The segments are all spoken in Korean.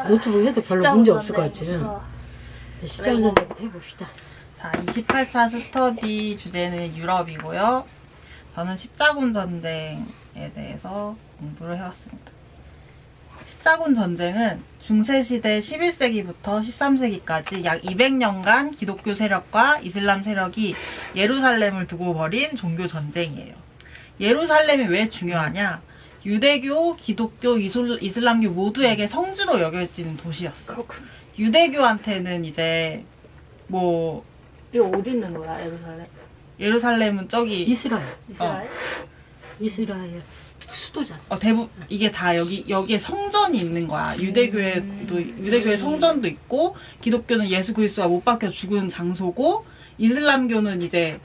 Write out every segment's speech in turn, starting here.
노트북 해도 별로 문제 없을 것 같지. 십자군 전쟁부터 해봅시다. 자, 28차 스터디 주제는 유럽이고요. 저는 십자군 전쟁에 대해서 공부를 해왔습니다. 십자군 전쟁은 중세시대 11세기부터 13세기까지 약 200년간 기독교 세력과 이슬람 세력이 예루살렘을 두고 벌인 종교 전쟁이에요. 예루살렘이 왜 중요하냐? 유대교, 기독교, 이슬람교 모두에게 성지로 여겨지는 도시였어. 그렇군. 유대교한테는 이제 뭐 이거 어디 있는 거야, 예루살렘? 예루살렘은 저기 이스라엘. 이스라엘? 이스라엘 수도잖아. 이게 다 여기에 성전이 있는 거야. 유대교의 성전도 있고, 기독교는 예수 그리스도가 못 박혀 죽은 장소고, 이슬람교는 이제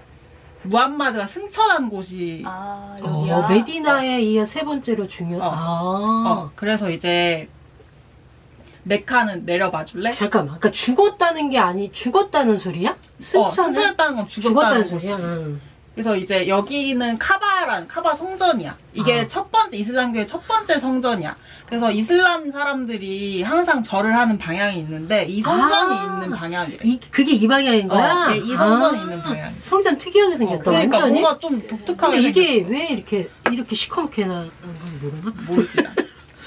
무함마드가 승천한 곳이. 아, 여기야? 메디나에 이어 세 번째로 그래서 이제 메카는 내려봐 줄래? 잠깐만. 그러니까 죽었다는 소리야? 승천했다는 건 죽었다는 소리야. 소리지. 그래서 이제 여기는 카바 성전이야. 이게 이슬람교의 첫 번째 성전이야. 그래서 이슬람 사람들이 항상 절을 하는 방향이 있는데 이 성전이 있는 방향이래. 그게 이 방향인 거야? 네, 이 성전이 있는 방향. 성전 특이하게 생겼다. 그러니까 완전히? 뭔가 좀 독특하게 근데 이게 생겼어. 왜 이렇게 시커멓게 모르나? 모르지.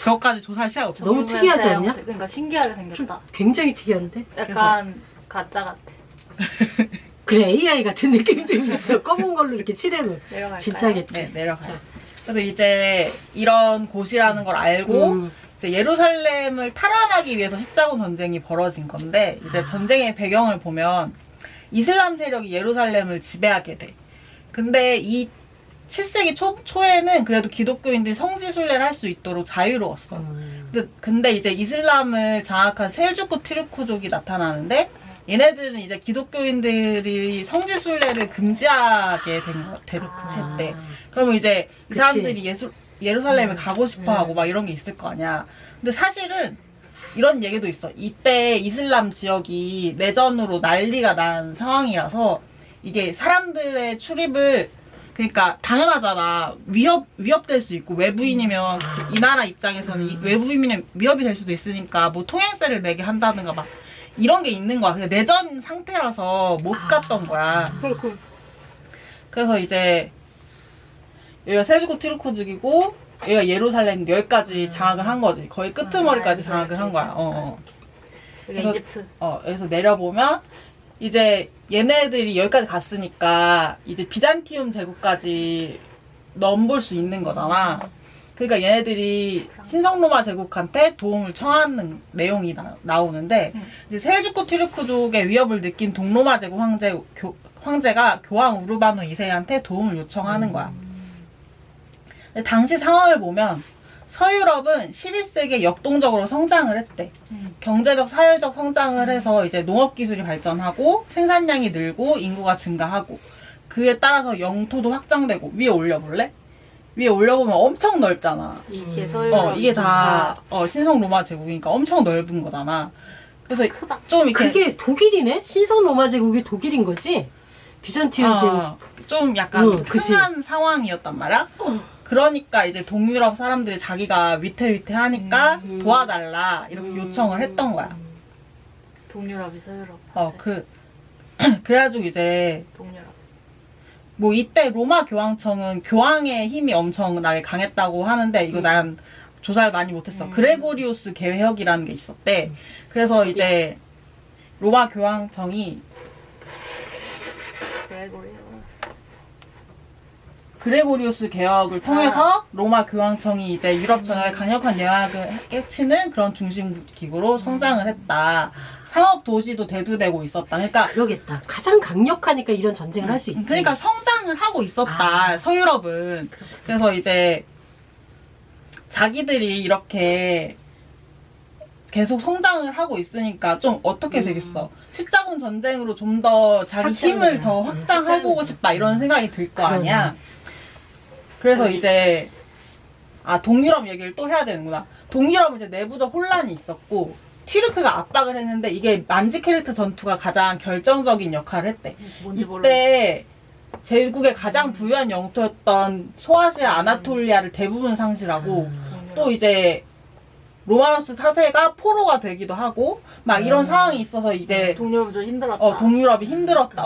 그것까지 조사할 시간 없어. 너무 특이하지 않냐? 그러니까 신기하게 생겼다. 굉장히 특이한데? 약간 가짜 같아. 그래, AI 같은 느낌이 좀 있어. 검은 걸로 이렇게 칠해놓은. 내려갈까요? 진짜겠지. 네, 내려가요. 그래서 이제 이런 곳이라는 걸 알고 이제 예루살렘을 탈환하기 위해서 십자군 전쟁이 벌어진 건데 이제 전쟁의 배경을 보면 이슬람 세력이 예루살렘을 지배하게 돼. 근데 이 7세기 초에는 그래도 기독교인들이 성지순례를 할 수 있도록 자유로웠어. 근데 이제 이슬람을 장악한 셀주크 티르크족이 나타나는데 얘네들은 이제 기독교인들이 성지순례를 금지하게 했대. 그러면 이제 이 사람들이 예루살렘에 가고 싶어하고 막 이런 게 있을 거 아니야. 근데 사실은 이런 얘기도 있어. 이때 이슬람 지역이 내전으로 난리가 난 상황이라서 이게 사람들의 출입을 그러니까 당연하잖아. 위협될 수 있고 외부인이면 이 나라 입장에서는 외부인이면 위협이 될 수도 있으니까 뭐 통행세를 내게 한다든가 막 이런 게 있는 거야. 그냥 내전 상태라서 못 갔던 거야. 그래서 이제 여기가 셀주크 티르크족이고 여기가 예루살렘 여기까지 장악을 한 거지. 거의 끄트머리까지 장악을 한 거야. 여기 이집트. 여기서 내려보면 이제 얘네들이 여기까지 갔으니까 이제 비잔티움 제국까지 넘볼 수 있는 거잖아. 그러니까 얘네들이 신성로마 제국한테 도움을 청하는 내용이 나오는데 이제 셀주크 티르크족의 위협을 느낀 동로마 제국 황제가 교황 우르바누 2세한테 도움을 요청하는 거야. 근데 당시 상황을 보면 서유럽은 11세기에 역동적으로 성장을 했대. 경제적, 사회적 성장을 해서 이제 농업 기술이 발전하고 생산량이 늘고 인구가 증가하고 그에 따라서 영토도 확장되고 위에 올려볼래? 위에 올려보면 엄청 넓잖아. 이게 서유럽. 이게 다 신성 로마 제국이니까 엄청 넓은 거잖아. 그래서 크다. 좀 이렇게 그게 독일이네? 신성 로마 제국이 독일인 거지? 비잔티움 제국. 좀 약간 흔한 상황이었단 말이야. 그러니까 이제 동유럽 사람들이 자기가 위태위태하니까 도와달라 이렇게 요청을 했던 거야. 동유럽이 서유럽. 그래가지고 이제 동유럽. 뭐 이때 로마 교황청은 교황의 힘이 엄청나게 강했다고 하는데 이거 난 조사를 많이 못했어. 그레고리우스 개혁이라는 게 있었대. 그래서 이제 로마 교황청이 그레고리우스 개혁을 통해서 로마 교황청이 이제 유럽 전역에 강력한 영향을 끼치는 그런 중심 기구로 성장을 했다. 상업 도시도 대두되고 있었다. 그러니까 그러겠다. 가장 강력하니까 이런 전쟁을 할 수 있지. 그러니까 성장을 하고 있었다. 서유럽은. 그래서 이제 자기들이 이렇게 계속 성장을 하고 있으니까 좀 어떻게 되겠어. 십자군 전쟁으로 좀 더 자기 힘을 더 확장해보고 싶다 이런 생각이 들 거 아니야. 그래서 이제 동유럽 얘기를 또 해야 되는구나. 동유럽은 이제 내부적 혼란이 있었고 튀르크가 압박을 했는데 이게 만지케르트 전투가 가장 결정적인 역할을 했대. 이때 제국의 가장 부유한 영토였던 소아시아 아나톨리아를 대부분 상실하고 또 이제 로마노스 4세가 포로가 되기도 하고 막 이런 상황이 있어서 이제 동유럽이 좀 힘들었다. 동유럽이 힘들었다.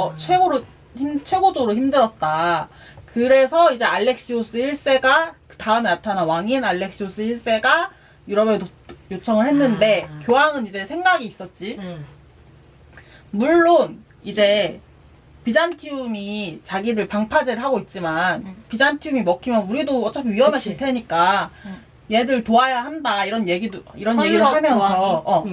최고적으로 힘들었다. 그래서 이제 알렉시오스 1세가 그 다음에 나타난 왕인 알렉시오스 1세가 유럽에 요청을 했는데 교황은 이제 생각이 있었지. 물론 이제 비잔티움이 자기들 방파제를 하고 있지만 비잔티움이 먹히면 우리도 어차피 위험해질 테니까 얘들 도와야 한다 이런 얘기를 하면서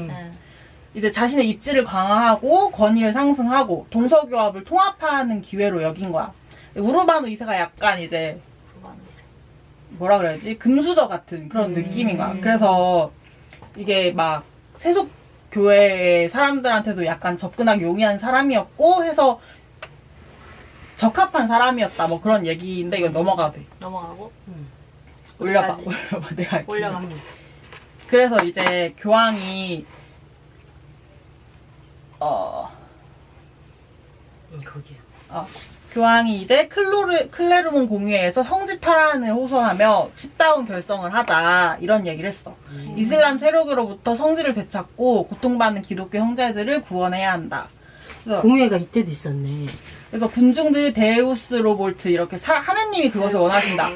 이제 자신의 입지를 강화하고 권위를 상승하고 동서교합을 통합하는 기회로 여긴 거야. 우르바노 2세가 약간 이제 뭐라 그래야지 금수저 같은 그런 느낌인 거야. 그래서 이게 막 세속 교회 사람들한테도 약간 접근하기 용이한 사람이었고 해서 적합한 사람이었다 뭐 그런 얘기인데 이거 넘어가도 돼. 넘어가고 올려봐 내가 올려가. 그래서 이제 교황이 거기야. 교황이 이제 클레르몬 공의회에서 성지 탈환을 호소하며 십자군 결성을 하자 이런 얘기를 했어. 이슬람 세력으로부터 성지를 되찾고 고통받는 기독교 형제들을 구원해야 한다. 그래서 공회가 이때도 있었네. 그래서 군중들이 데우스 로볼트 이렇게 하느님이 그것을 원하신다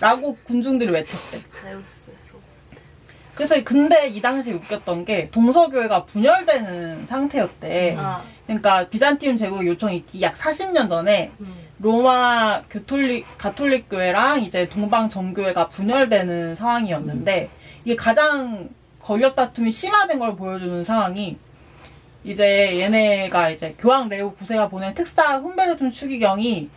라고 군중들이 외쳤대. 데우스 그래서 근데 이 당시에 웃겼던 게 동서교회가 분열되는 상태였대. 그러니까 비잔티움 제국 요청이 있기 약 40년 전에 로마 가톨릭 교회랑 이제 동방 정교회가 분열되는 상황이었는데 이게 가장 권력 다툼이 심화된 걸 보여주는 상황이 이제 얘네가 이제 교황 레오 9세가 보낸 특사 훈베르툰 추기경이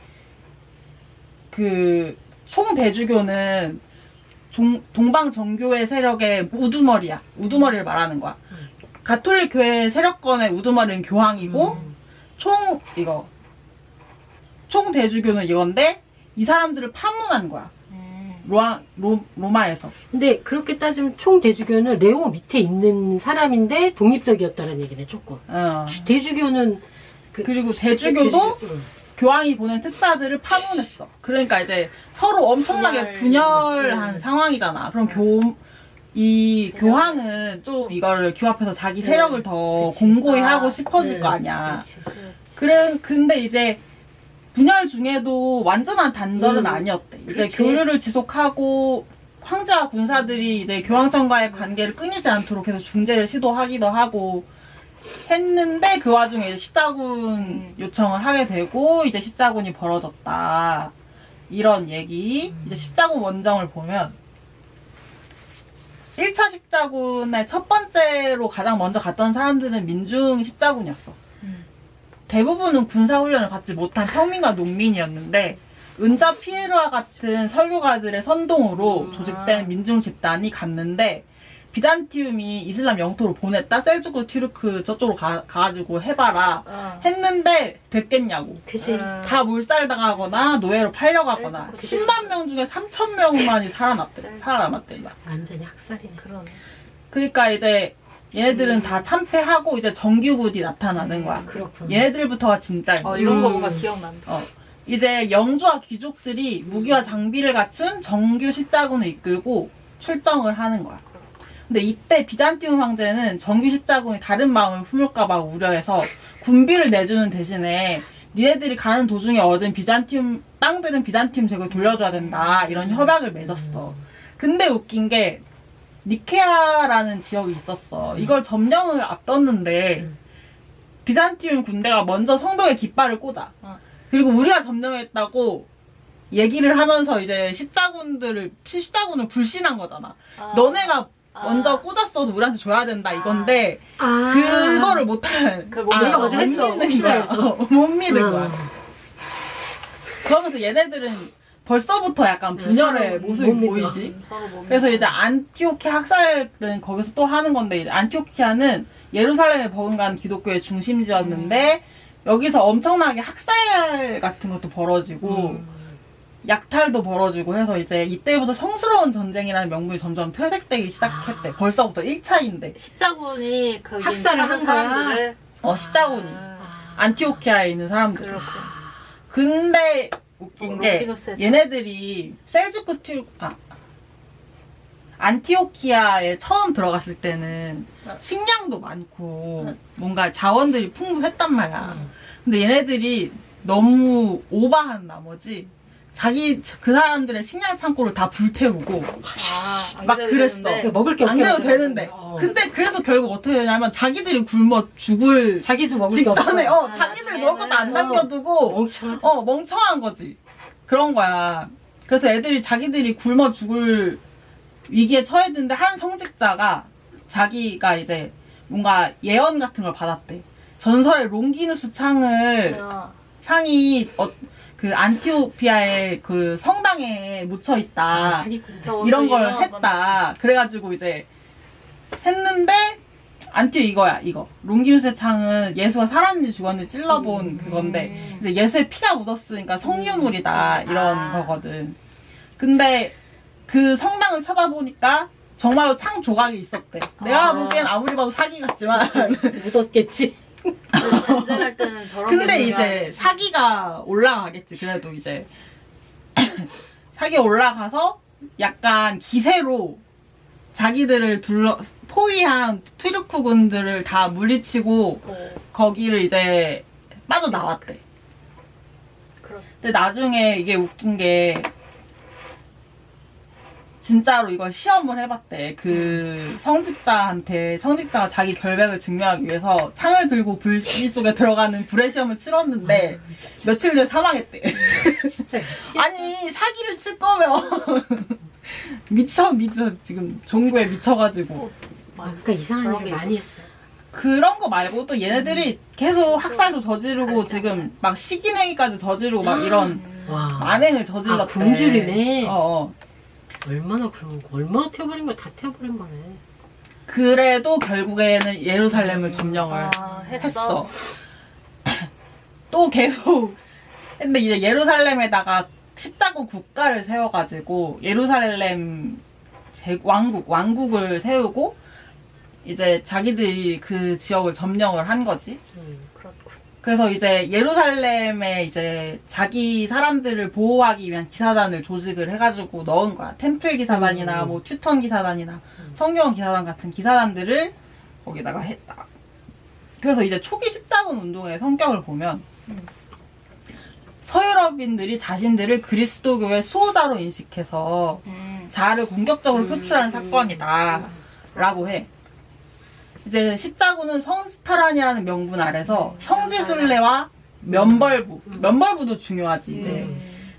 그 총대주교는 동방 정교회 세력의 우두머리야. 우두머리를 말하는 거야. 가톨릭 교회 세력권의 우두머리는 교황이고 총대주교는 이건데 이 사람들을 파문한 거야. 로마에서. 근데 그렇게 따지면 총대주교는 레오 밑에 있는 사람인데 독립적이었다는 얘기네, 조금. 대주교는 그리고 대주교도 교황이 보낸 특사들을 파문했어. 그러니까 이제 서로 엄청나게 분열한 상황이잖아. 그럼 이 교황은 좀 이거를 규합해서 자기 세력을 더 공고히 하고 싶어질 거 아니야. 근데 이제 분열 중에도 완전한 단절은 아니었대. 이제 교류를 지속하고 황제와 군사들이 이제 교황청과의 관계를 끊이지 않도록 계속 중재를 시도하기도 하고 했는데 그 와중에 이제 십자군 요청을 하게 되고 이제 십자군이 벌어졌다. 이런 얘기. 이제 십자군 원정을 보면 1차 십자군의 첫 번째로 가장 먼저 갔던 사람들은 민중 십자군이었어. 대부분은 군사훈련을 받지 못한 평민과 농민이었는데 은자 피에르와 같은 설교가들의 선동으로 조직된 민중 집단이 갔는데 비잔티움이 이슬람 영토로 보냈다. 셀주크 튀르크 저쪽으로 가가지고 해봐라 했는데 됐겠냐고. 그치. 다 몰살당하거나 노예로 팔려가거나 10만 명 중에 3천 명만이 살아남았대. 완전히 학살이네. 그러네. 그러니까 이제 얘네들은 다 참패하고 이제 정규군이 나타나는 거야. 그렇군. 얘네들부터가 진짜 이런 거 뭔가 기억난다. 이제 영주와 귀족들이 무기와 장비를 갖춘 정규 십자군을 이끌고 출정을 하는 거야. 근데 이때 비잔티움 황제는 정규 십자군이 다른 마음을 품을까봐 우려해서 군비를 내주는 대신에 니네들이 가는 도중에 얻은 비잔티움 땅들은 비잔티움 제국에 돌려줘야 된다 이런 협약을 맺었어. 근데 웃긴 게 니케아라는 지역이 있었어. 이걸 점령을 앞뒀는데 비잔티움 군대가 먼저 성벽에 깃발을 꽂아. 그리고 우리가 점령했다고 얘기를 하면서 이제 십자군을 불신한 거잖아. 너네가 먼저 꽂았어도 우리한테 줘야 된다 이건데 그거를 못한 내가 먼저 했어. 못 믿는 거야. 그러면서 얘네들은 벌써부터 약간 분열의 모습이 보이지. 그래서 이제 안티오키아 학살은 거기서 또 하는 건데 이제 안티오키아는 예루살렘에 버금간 기독교의 중심지였는데 여기서 엄청나게 학살 같은 것도 벌어지고 약탈도 벌어지고 해서 이제 이때부터 성스러운 전쟁이라는 명분이 점점 퇴색되기 시작했대. 벌써부터 1차인데. 십자군이 거기 학살을 사는 한 사람들을 십자군이. 안티오키아에 있는 사람들. 그렇군. 근데 웃긴 게 로피노스의 얘네들이 셀주크 안티오키아에 처음 들어갔을 때는 식량도 많고 뭔가 자원들이 풍부했단 말이야. 근데 얘네들이 너무 오버한 나머지 그 사람들의 식량 창고를 다 불태우고 막 그랬어. 먹을 게 안 없게 그래도 되는데. 근데 그래서 결국 어떻게 되냐면 자기들이 굶어 죽을 자기도 먹을 게 없어. 직전에 자기들 먹을 것도 안 남겨두고 멍청한 거지. 그런 거야. 그래서 애들이 자기들이 굶어 죽을 위기에 처해드는데 한 성직자가 자기가 이제 뭔가 예언 같은 걸 받았대. 전설의 롱기누스 창이 그 안티오피아의 그 성당에 묻혀 있다. 이런 걸 했다. 그래가지고 이제 했는데 이거 롱기누스의 창은 예수가 살았는지 죽었는지 찔러본 그건데 이제 예수의 피가 묻었으니까 성유물이다 이런 거거든. 근데 그 성당을 찾아보니까 정말로 창 조각이 있었대. 내가 보기엔 아무리 봐도 사기 같지만 묻었겠지. 전쟁할 때는 저런 근데 게 이제 사기가 올라가겠지. 그래도 이제 사기 올라가서 약간 기세로 자기들을 포위한 투르크군들을 다 물리치고 거기를 이제 빠져나왔대. 근데 나중에 이게 웃긴 게 진짜로 이걸 시험을 해봤대. 그 성직자가 자기 결백을 증명하기 위해서 창을 들고 불길 속에 들어가는 불의 시험을 치렀는데 며칠 뒤에 사망했대. 진짜 미치겠다. 아니 사기를 칠 거면 미쳐 지금 종교에 미쳐가지고. 그러니까 이상한 얘기 많이 했어. 그런 거 말고 또 얘네들이 계속 학살도 저지르고 지금 막 식인행위까지 저지르고 막 이런 만행을 저질렀대. 굶주림에. 얼마나 태워버린 거야. 다 태워버린 거네. 그래도 결국에는 예루살렘을 점령을 했어. 또 계속 근데 이제 예루살렘에다가 십자군 국가를 세워가지고 예루살렘 왕국을 세우고 이제 자기들이 그 지역을 점령을 한 거지. 그래서 이제 예루살렘에 이제 자기 사람들을 보호하기 위한 기사단을 조직을 해가지고 넣은 거야. 템플 기사단이나 뭐 튜턴 기사단이나 성경 기사단 같은 기사단들을 거기다가 했다. 그래서 이제 초기 십자군 운동의 성격을 보면 서유럽인들이 자신들을 그리스도교의 수호자로 인식해서 자아를 공격적으로 표출하는 사건이다 라고 해. 이제 십자군은 성지탈환이라는 명분 아래서 성지순례와 면벌부도 중요하지. 이제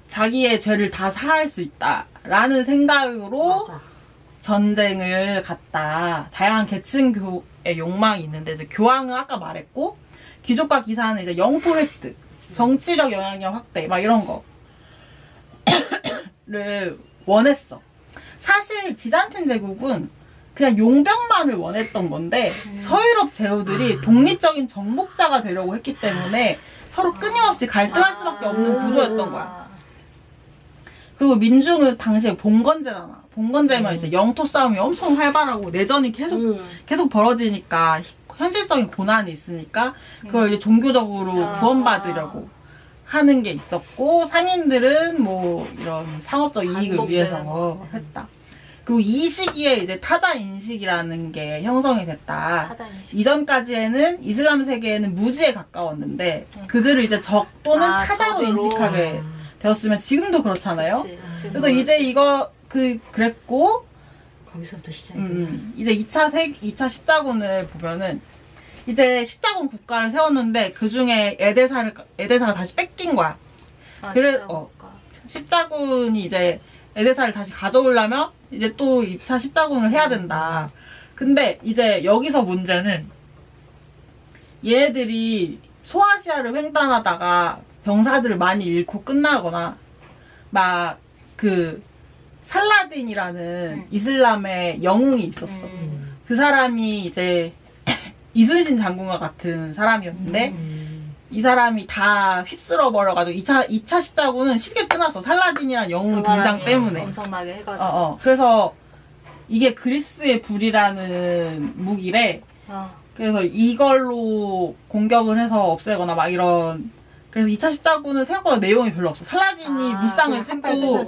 자기의 죄를 다 사할 수 있다라는 생각으로 전쟁을 갔다. 다양한 계층교의 욕망이 있는데 이제 교황은 아까 말했고 귀족과 기사는 이제 영토 획득, 정치력 영향력 확대 막 이런 거를 원했어. 사실 비잔틴 제국은 그냥 용병만을 원했던 건데 서유럽 제후들이 독립적인 정복자가 되려고 했기 때문에 서로 끊임없이 갈등할 수밖에 없는 구조였던 거야. 그리고 민중은 당시에 봉건제잖아. 봉건제면 이제 영토 싸움이 엄청 활발하고 내전이 계속 벌어지니까 현실적인 고난이 있으니까 그걸 이제 종교적으로 구원받으려고 하는 게 있었고 상인들은 뭐 이런 상업적 이익을 위해서 했다. 그리고 이 시기에 이제 타자 인식이라는 게 형성이 됐다. 이전까지에는 이슬람 세계에는 무지에 가까웠는데 그들을 이제 적 또는 타자로 인식하게 되었으면 지금도 그렇잖아요. 그래서 이제 이거 그랬고 거기서부터 시작이구나. 이제 2차 십자군을 보면은 이제 십자군 국가를 세웠는데 그 중에 에데사가 다시 뺏긴 거야. 십자군이 이제 에데사를 다시 가져오려면 이제 또 2차 십자군을 해야 된다. 근데 이제 여기서 문제는 얘네들이 소아시아를 횡단하다가 병사들을 많이 잃고 끝나거나 막 그 살라딘이라는 이슬람의 영웅이 있었어. 그 사람이 이제 이순신 장군과 같은 사람이었는데 이 사람이 다 휩쓸어 버려가지고 2차 십자군은 쉽게 끝났어. 살라딘이란 영웅 등장 때문에. 엄청나게 해가지고. 그래서 이게 그리스의 불이라는 무기래. 그래서 이걸로 공격을 해서 없애거나 막 이런. 그래서 2차 십자군은 생각보다 내용이 별로 없어. 살라딘이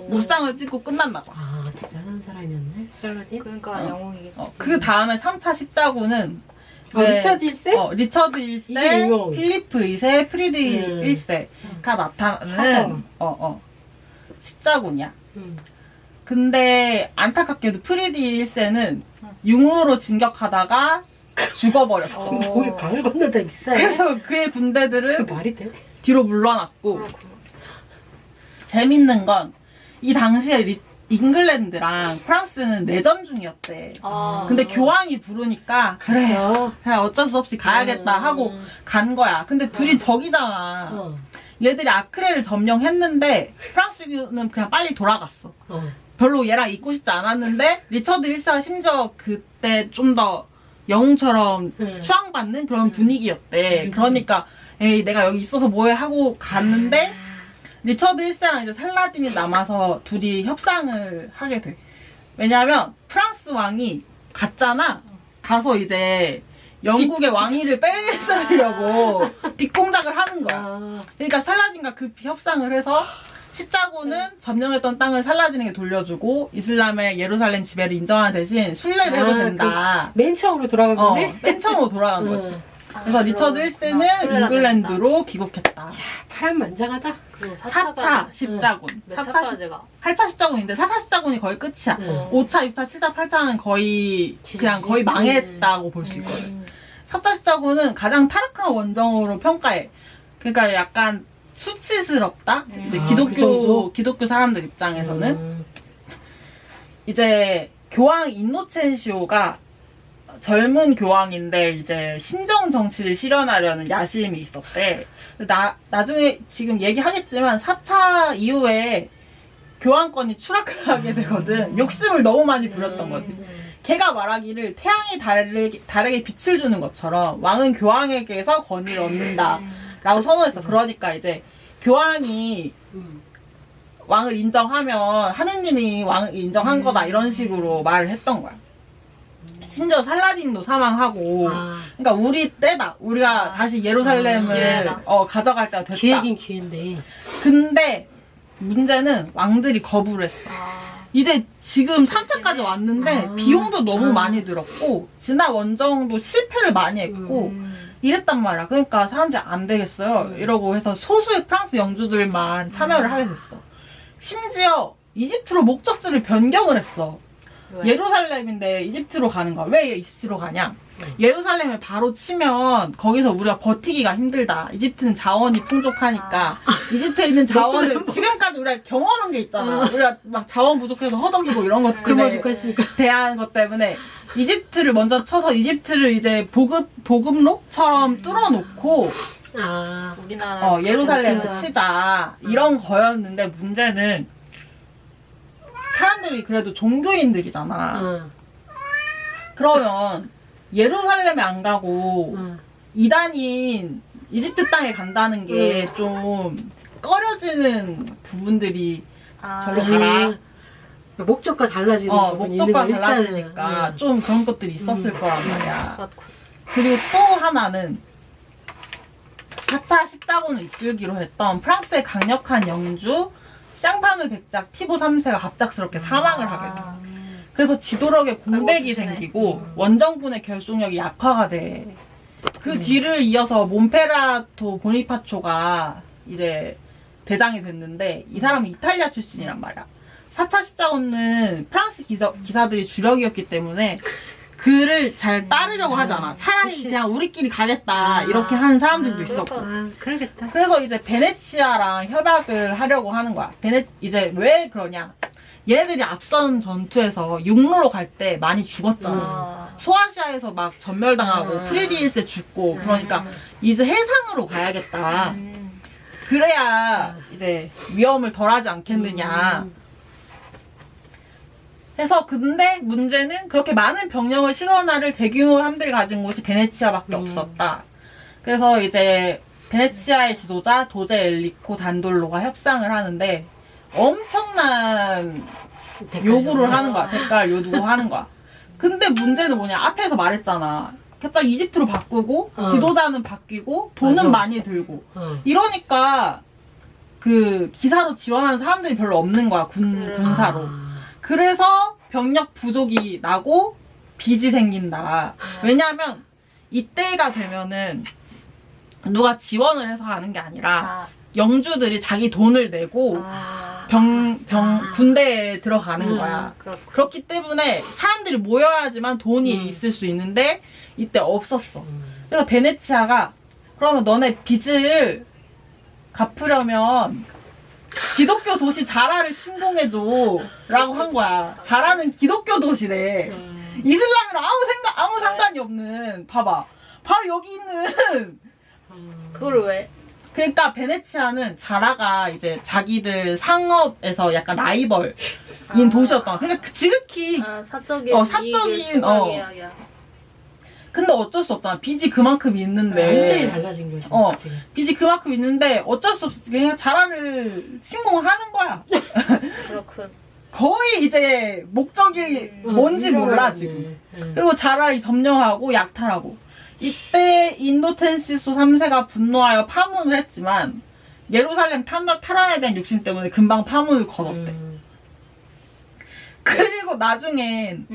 무쌍을 찍고 끝났나 봐. 대단한 사람이었네. 살라딘? 그러니까 영웅이겠지. 그 다음에 3차 십자군은 리처드 1세? 리처드 이게 1세, 유명한 필리프 2세, 프리드 1세가 나타나는 사선. 십자군이야. 음. 근데 안타깝게도 프리드 1세는 육로로 진격하다가 죽어버렸어. 뭘 강을 건너다 있어요. 그래서 그의 그 군대들은 말이 돼? 뒤로 물러났고 그렇구나. 재밌는 건 이 당시에 잉글랜드랑 프랑스는 내전 중이었대. 아. 근데 교황이 부르니까 그래 갔어. 그냥 어쩔 수 없이 가야겠다 하고 간 거야. 근데 둘이 적이잖아. 어. 얘들이 아크레를 점령했는데 프랑스는 그냥 빨리 돌아갔어. 별로 얘랑 있고 싶지 않았는데 리처드 1세가 심지어 그때 좀 더 영웅처럼 추앙받는 그런 분위기였대. 그러니까 에이 내가 여기 있어서 뭐해 하고 갔는데 리처드 1세랑 이제 살라딘이 남아서 둘이 협상을 하게 돼. 왜냐면 프랑스 왕이 갔잖아. 가서 이제 영국의 왕위를 뺏으려고 뒷공작을 하는 거야. 그러니까 살라딘과 그 협상을 해서 십자군은 점령했던 땅을 살라딘에게 돌려주고 이슬람의 예루살렘 지배를 인정하는 대신 순례를 해도 된다. 맨 처음으로 돌아간 거네? 맨 처음으로 돌아간 거지. 그래서 리처드 1세는 잉글랜드로 귀국했다. 파란만장하다. 그리고 4차 십자군. 몇 차까지가? 8차 십자군인데 4차 십자군이 거의 끝이야. 5차, 6차, 7차, 8차는 거의 그냥 거의 망했다고 볼 수 있거든. 4차 십자군은 가장 타락한 원정으로 평가해. 그러니까 약간 수치스럽다? 이제 기독교 사람들 입장에서는. 이제 교황 인노첸시오가 젊은 교황인데 이제 신정 정치를 실현하려는 야심이 있었대. 나중에 지금 얘기하겠지만 4차 이후에 교황권이 추락하게 되거든. 욕심을 너무 많이 부렸던 거지. 걔가 말하기를 태양이 달에게 빛을 주는 것처럼 왕은 교황에게서 권위를 얻는다 라고 선언했어. 그러니까 이제 교황이 왕을 인정하면 하느님이 왕을 인정한 거다 이런 식으로 말을 했던 거야. 심지어 살라딘도 사망하고 그러니까 우리 때다. 우리가 다시 예루살렘을 가져갈 때가 됐다. 기회긴 기회인데. 근데 문제는 왕들이 거부를 했어. 이제 지금 3차까지 왔는데 비용도 너무 많이 들었고 지난 원정도 실패를 많이 했고 이랬단 말이야. 그러니까 사람들이 안 되겠어요. 이러고 해서 소수의 프랑스 영주들만 참여를 하게 됐어. 심지어 이집트로 목적지를 변경을 했어. 왜? 예루살렘인데 이집트로 가는 거야. 왜 이집트로 가냐? 예루살렘을 바로 치면 거기서 우리가 버티기가 힘들다. 이집트는 자원이 풍족하니까 이집트에 있는 자원을 지금까지 우리가 경험한 게 있잖아. 우리가 막 자원 부족해서 허덕이고 이런 것들에 대한 것 때문에 이집트를 먼저 쳐서 이집트를 이제 보급로처럼 뚫어놓고 우리나라 예루살렘을 치자 이런 거였는데 문제는 사람들이 그래도 종교인들이잖아. 그러면 예루살렘에 안 가고 이단인 이집트 땅에 간다는 게 좀 꺼려지는 부분들이 저로 가라. 목적과 달라지는 부분이 목적과 있는 거야, 달라지니까 일단은. 좀 그런 것들이 있었을 거란 말이야. 그렇고. 그리고 또 하나는 4차 십자군을 이끌기로 했던 프랑스의 강력한 영주 샹파누 백작 티보 3세가 갑작스럽게 사망을 하게 돼. 그래서 지도력에 공백이 생기고 원정군의 결속력이 약화가 돼. 그 뒤를 이어서 몬페라토 보니파초가 이제 대장이 됐는데 이 사람은 이탈리아 출신이란 말이야. 4차 십자군은 프랑스 기사들이 주력이었기 때문에 그를 잘 따르려고 하잖아. 차라리 그냥 우리끼리 가겠다 이렇게 하는 사람들도 있었고. 그러겠다. 그래서 이제 베네치아랑 협약을 하려고 하는 거야. 이제 왜 그러냐? 얘네들이 앞선 전투에서 육로로 갈 때 많이 죽었잖아. 소아시아에서 막 전멸당하고 프리디 1세 죽고 그러니까 이제 해상으로 가야겠다. 그래야 이제 위험을 덜하지 않겠느냐. 해서 근데 문제는 그렇게 많은 병력을 실어나를 대규모 함대를 가진 곳이 베네치아밖에 없었다. 그래서 이제 베네치아의 지도자 도제 엘리코 단돌로가 협상을 하는데 엄청난 요구를 하는 거야. 대가를 요구하는 거야. 근데 문제는 뭐냐. 앞에서 말했잖아. 갑자기 이집트로 바꾸고 지도자는 바뀌고 돈은 많이 들고 이러니까 그 기사로 지원하는 사람들이 별로 없는 거야. 군사로. 그래서 병력 부족이 나고 빚이 생긴다. 왜냐하면 이때가 되면은 누가 지원을 해서 하는 게 아니라 영주들이 자기 돈을 내고 군대에 들어가는 거야. 그렇기 때문에 사람들이 모여야지만 돈이 있을 수 있는데 이때 없었어. 그래서 베네치아가 그러면 너네 빚을 갚으려면 기독교 도시 자라를 침공해줘 라고 한 거야. 자라는 기독교 도시래. 이슬람이랑 아무 상관이 없는. 봐봐. 바로 여기 있는. 그걸 왜? 그러니까 베네치아는 자라가 이제 자기들 상업에서 약간 라이벌인 도시였던 거야. 그러니까 지극히 사적인 사적인 근데 어쩔 수 없잖아. 빚이 그만큼 있는데. 완전히 달라진 거지. 빚이 그만큼 있는데 어쩔 수 없이 그냥 자라를 침공하는 거야. 그렇군. 거의 이제 목적이 뭔지 몰라 지금. 그리고 자라를 점령하고 약탈하고. 이때 인도텐시스 3세가 분노하여 파문을 했지만 예루살렘 탈환에 대한 욕심 때문에 금방 파문을 거뒀대. 그리고 나중엔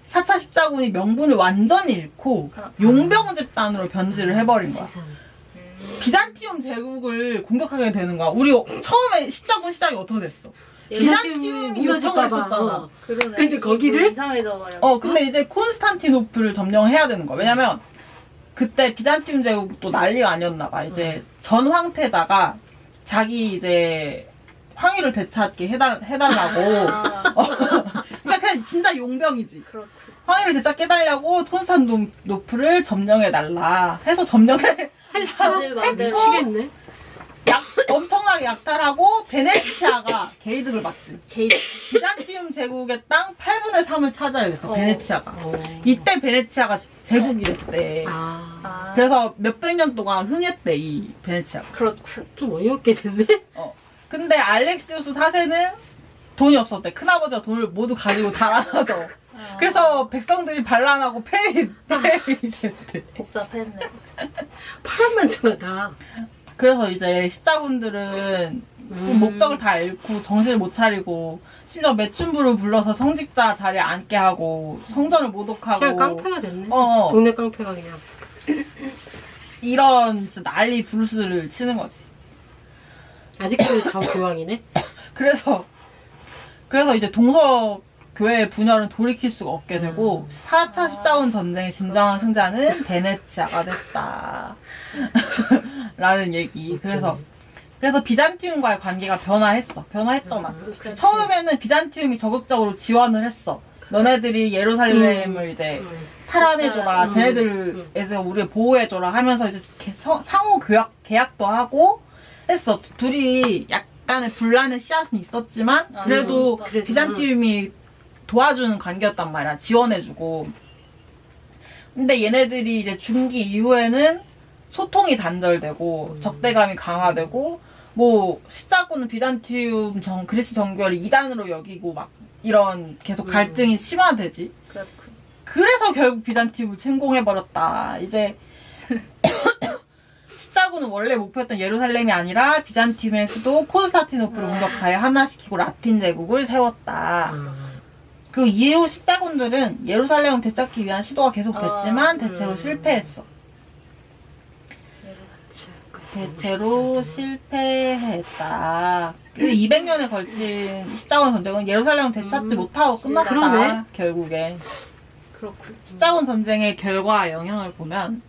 4차 십자군이 명분을 완전히 잃고 용병 집단으로 변질을 해버린 거야. 비잔티움 제국을 공격하게 되는 거야. 우리 처음에 십자군 시작이 어떻게 됐어? 비잔티움이 요청을 했었잖아. 근데 거기를 이상해져 버려. 근데 이제 콘스탄티노플을 점령해야 되는 거야. 왜냐면 그때 비잔티움 제국도 난리가 아니었나 봐. 이제 전 황태자가 자기 이제 황위를 되찾게 해달라고. 그러니까 그냥 진짜 용병이지. 그렇군. 황위를 되찾게 해달라고 콘스탄티노플을 점령해달라 해서 했어? 미치겠네. 엄청나게 약탈하고 베네치아가 개이득을 받지. 게이트. 비잔티움 제국의 땅 8분의 3을 차지하게 됐어. 베네치아가. 이때 베네치아가 제국이 됐대. 그래서 몇백 년 동안 흥했대 이 베네치아가. 그렇군. 좀 어이없게 됐네. 근데 알렉시우스 4세는 돈이 없었대. 큰아버지가 돈을 모두 가지고 달아나서. 그래서 백성들이 반란하고 패배했대. 복잡했네. 파란만장하다. 그래서 이제 십자군들은 지금 목적을 다 잃고 정신을 못 차리고 심지어 매춘부를 불러서 성직자 자리에 앉게 하고 성전을 모독하고 그냥 깡패가 됐네. 동네 깡패가 그냥. 이런 진짜 난리 부르스를 치는 거지. 아직도 저교황이네. 그래서 이제 동서교회의 분열은 돌이킬 수가 없게 되고 4차 십자군 전쟁의 진정한 승자는 베네치아가 됐다. 라는 얘기. 그래서 비잔티움과의 관계가 변화했잖아. 처음에는 비잔티움이 적극적으로 지원을 했어. 너네들이 예루살렘을 이제 탈환해줘라. 쟤네들에서 우리를 보호해줘라 하면서 이제 상호 계약도 하고 했어. 둘이 약간의 분란의 씨앗은 있었지만 그래도 비잔티움이 도와주는 관계였단 말이야. 지원해주고. 근데 얘네들이 이제 중기 이후에는 소통이 단절되고 적대감이 강화되고 뭐 십자군은 비잔티움 그리스 정교회를 이단으로 여기고 막 이런 계속 갈등이 심화되지. 그래서 결국 비잔티움을 침공해버렸다. 이제 십자군은 원래 목표였던 예루살렘이 아니라 비잔티움의 수도 콘스탄티노플을 공격하여 함락시키고 라틴 제국을 세웠다. 그리고 이후 십자군들은 예루살렘을 되찾기 위한 시도가 계속됐지만 대체로 실패했어. 대체로 실패했다. 200년에 걸친 십자군 전쟁은 예루살렘을 되찾지 못하고 끝났다. 그러네. 결국에. 그렇군. 십자군 전쟁의 결과 영향을 보면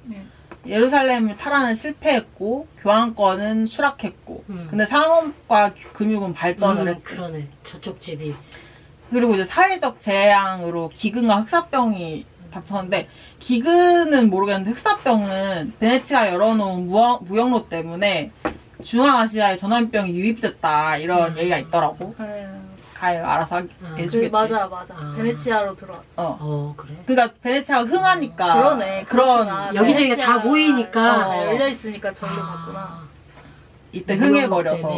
예루살렘을 탈환을 실패했고 교황권은 수락했고 근데 상업과 금융은 발전을 했대. 그러네. 저쪽 집이. 그리고 이제 사회적 재앙으로 기근과 흑사병이 닥쳤는데 기근은 모르겠는데 흑사병은 베네치아가 열어놓은 무역로 때문에 중앙아시아에 전염병이 유입됐다 이런 얘기가 있더라고. 가요 알아서 해주겠지. 맞아. 베네치아로 들어왔어. 그래. 그러니까 베네치아가 흥하니까 그러네. 그런 여기저기가 다 모이니까 열려 있으니까 절로 갔구나. 이때 흥해버려서.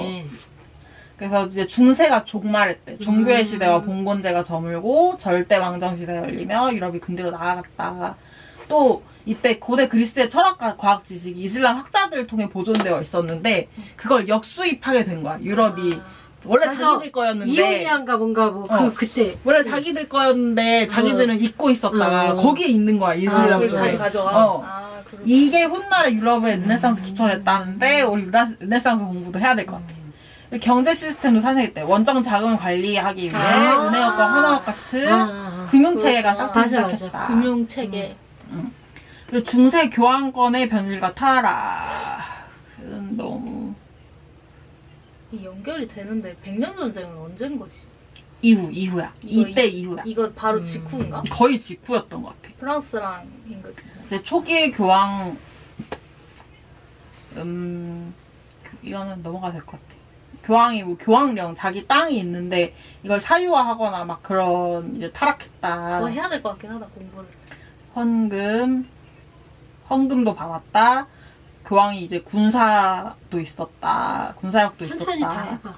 그래서 이제 중세가 종말했대. 종교의 시대와 봉건제가 저물고 절대 왕정 시대가 열리며 유럽이 근대로 나아갔다. 또 이때 고대 그리스의 철학과 과학 지식이 이슬람 학자들을 통해 보존되어 있었는데 그걸 역수입하게 된 거야. 유럽이 원래 맞아. 자기들 거였는데 이오리안가 뭔가 뭐 그때 원래 자기들 거였는데 자기들은 잊고 있었다가 거기에 있는 거야 이슬람 그걸 쪽에. 다시 가져와. 아, 이게 훗날에 유럽의 르네상스 기초가 됐다는데 우리 르네상스 공부도 해야 될 것 같아. 경제 시스템도 탄생했대. 원정 자금을 관리하기 위해 은행업과 헌화업 같은 금융체계가 싹트기 맞아, 시작했다. 금융체계. 그리고 중세 교황권의 변질과 타락. 너무 이 연결이 되는데 100년 전쟁은 언제인 거지? 이후야. 이때 이- 이후야. 이거 바로 직후인가? 거의 직후였던 것 같아. 프랑스랑 인근. 근데 초기의 교황 이거는 넘어가도 될 것 같아. 교황이 뭐 교황령 자기 땅이 있는데 이걸 사유화하거나 막 그런 이제 타락했다. 그거 해야 될 것 같긴 하다, 공부를. 헌금도 받았다. 교황이 이제 군사도 있었다. 군사력도 천천히 있었다. 다 해봐.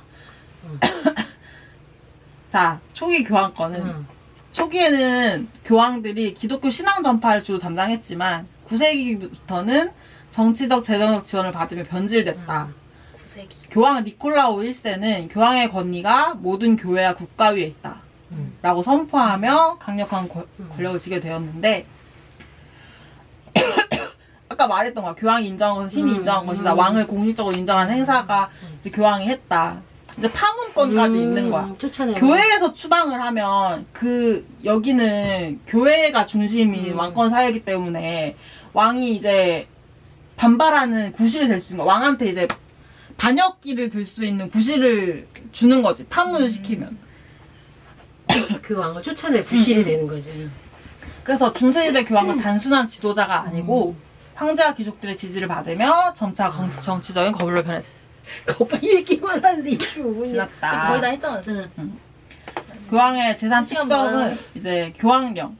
자, 초기 교황권은 초기에는 교황들이 기독교 신앙 전파를 주로 담당했지만 9세기부터는 정치적, 재정적 지원을 받으며 변질됐다. 9세기. 교황 니콜라오 1세는 교황의 권위가 모든 교회와 국가 위에 있다. 라고 선포하며 강력한 권력을 쥐게 되었는데 아까 말했던 거야. 교황이 인정한 것은 신이 인정한 것이다. 왕을 공식적으로 인정한 행사가 이제 교황이 했다. 이제 파문권까지 있는 거야. 쫓아내요. 교회에서 추방을 하면 여기는 교회가 중심인 왕권 사회이기 때문에 왕이 이제 반발하는 구실이 될 수 있는 거야. 왕한테 이제 반역기를 들 수 있는 구실을 주는 거지. 파문을 시키면. 그 왕을 쫓아낼 부실이 되는 거지. 그래서 중세시대 교황은 단순한 지도자가 아니고 황제와 귀족들의 지지를 받으며 점차 정치적인 거물로 변했다. 오빠 읽기만 하는데 이게 뭐냐. 지났다. 거의 다 했던. 교황의 재산 시간 축적은 많아요. 이제 교황령.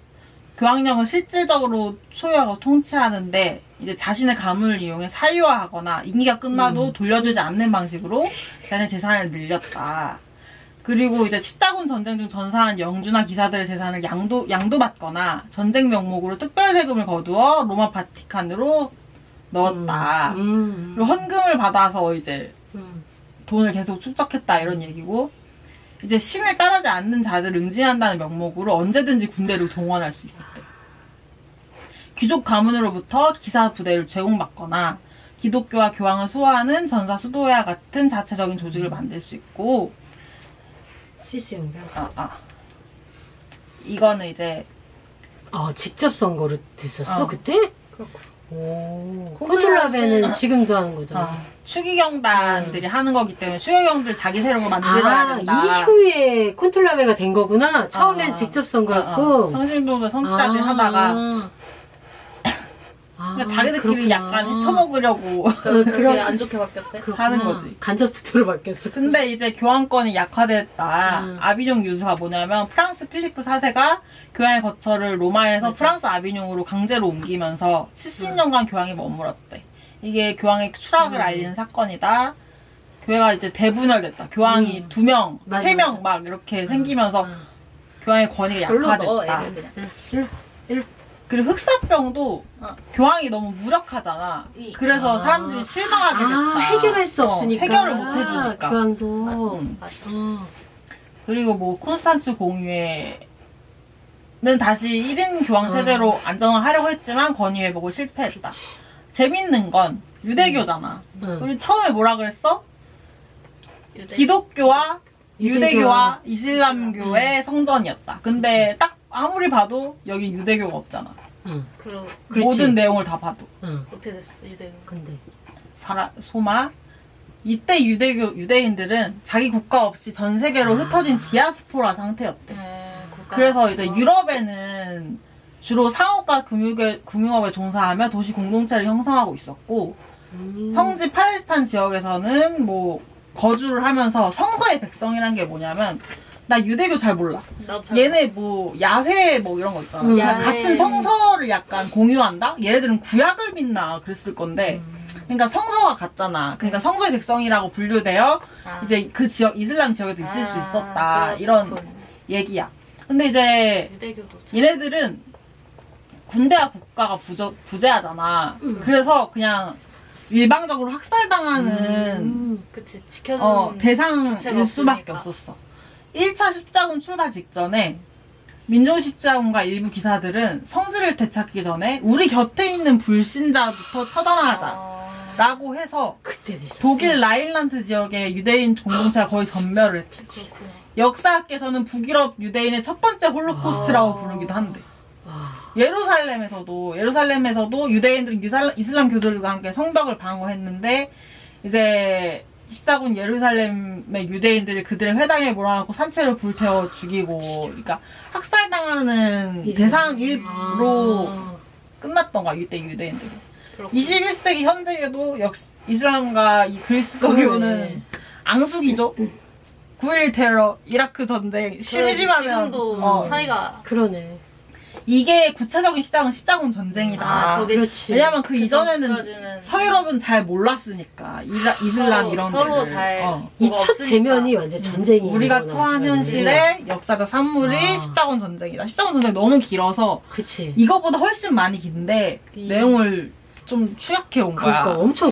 교황령은 실질적으로 소유하고 통치하는데 이제 자신의 가문을 이용해 사유화하거나 임기가 끝나도 돌려주지 않는 방식으로 자신의 재산을 늘렸다. 그리고 이제 십자군 전쟁 중 전사한 영주나 기사들의 재산을 양도받거나 전쟁 명목으로 특별 세금을 거두어 로마 바티칸으로 넣었다. 그리고 헌금을 받아서 이제 돈을 계속 축적했다 이런 얘기고 이제 신을 따르지 않는 자들을 응징한다는 명목으로 언제든지 군대를 동원할 수 있었대. 귀족 가문으로부터 기사 부대를 제공받거나 기독교와 교황을 수호하는 전사 수도회와 같은 자체적인 조직을 만들 수 있고 CC연병. 이거는 이제 직접 선거를 됐었어 그때? 그렇고. 오. 콘클라베는 지금도 하는 거잖아. 추기경단들이 하는 거기 때문에 추기경들 자기 세력을 만들어야 된다. 이후에 콘클라베가 된 거구나. 처음엔 직접 선거였고. 성신동도 성직자들이 하다가 그러니까 자기들끼리 그렇구나. 약간 헤쳐먹으려고 그렇게 안 좋게 바뀌었대. 하는 거지. 간접 투표로 바뀌었어. 근데 이제 교황권이 약화됐다. 아비뇽 유수가 뭐냐면 프랑스 필리프 4세가 교황의 거처를 로마에서 맞아. 프랑스 아비뇽으로 강제로 옮기면서 70년간 교황이 머물었대. 이게 교황의 추락을 알리는 사건이다. 교회가 이제 대분열됐다. 교황이 2명, 맞아, 3명 맞아. 막 이렇게 생기면서 교황의 권위가 별로 넣어, 약화됐다. 애를 그냥. 그리고 흑사병도 교황이 너무 무력하잖아. 그래서 사람들이 실망하게 됐다. 해결할 수 없으니까. 해결을 못 해주니까. 교황도. 맞아. 그리고 뭐 콘스탄츠 공유회는 다시 1인 교황 체제로 안정을 하려고 했지만 권위 회복을 실패했다. 재밌는 건 유대교잖아. 우리 처음에 뭐라 그랬어? 기독교와 유대교와 이슬람교의 성전이었다. 근데 딱 아무리 봐도 여기 유대교가 없잖아. 그리고 모든 내용을 다 봐도. 어떻게 됐어, 유대인. 근데. 소마. 이때 유대인들은 자기 국가 없이 전 세계로 흩어진 디아스포라 상태였대. 그래서 이제 유럽에는 주로 상업과 금융업에 종사하며 도시 공동체를 형성하고 있었고, 성지 팔레스타인 지역에서는 뭐 거주를 하면서 성서의 백성이란 게 뭐냐면, 나 유대교 잘 몰라. 얘네 뭐 야훼 뭐 이런 거 있잖아. 야훼. 같은 성서를 약간 공유한다? 얘네들은 구약을 믿나 그랬을 건데, 그러니까 성서가 같잖아. 그러니까 성서의 백성이라고 분류되어 이제 그 지역 이슬람 지역에도 있을 수 있었다. 이런 얘기야. 근데 이제 유대교도 얘네들은 군대와 국가가 부재하잖아. 그래서 그냥 일방적으로 학살당하는 그치, 지켜주는 대상일 주체가 수밖에 없으니까. 없었어. 1차 십자군 출발 직전에 민중십자군과 일부 기사들은 성지를 되찾기 전에 우리 곁에 있는 불신자부터 처단하자 라고 해서 그때도 있었어. 독일 라인란트 지역의 유대인 공동체가 거의 전멸을 했지. 그렇구나. 역사학계에서는 북유럽 유대인의 첫 번째 홀로코스트라고 아. 부르기도 한대. 와. 예루살렘에서도 유대인들은 이슬람 교도들과 함께 성벽을 방어했는데 이제 십자군 예루살렘의 유대인들이 그들의 회당에 몰아넣고 산채로 불태워 죽이고, 그러니까 학살당하는 대상 일부로 끝났던 거야 이때 유대인들이. 그렇구나. 21세기 현재에도 역시 이슬람과 이 그리스도교는 앙숙이죠. 9.11 테러, 이라크 전쟁, 심심하면 지금도 사이가 그러네. 이게 구체적인 시작은 십자군 전쟁이다. 저게 그렇지. 왜냐면 그 이전에는 전까지는 서유럽은 잘 몰랐으니까 이슬람 이런 서로 데를. 잘 이 뭐가 첫 없으니까. 대면이 완전 전쟁이 우리가 처한 현실의 역사적 산물이 아. 십자군 전쟁이다. 십자군 전쟁 너무 길어서 그치. 이거보다 훨씬 많이 긴데 내용을 좀 축약해 온 거야. 그러니까 엄청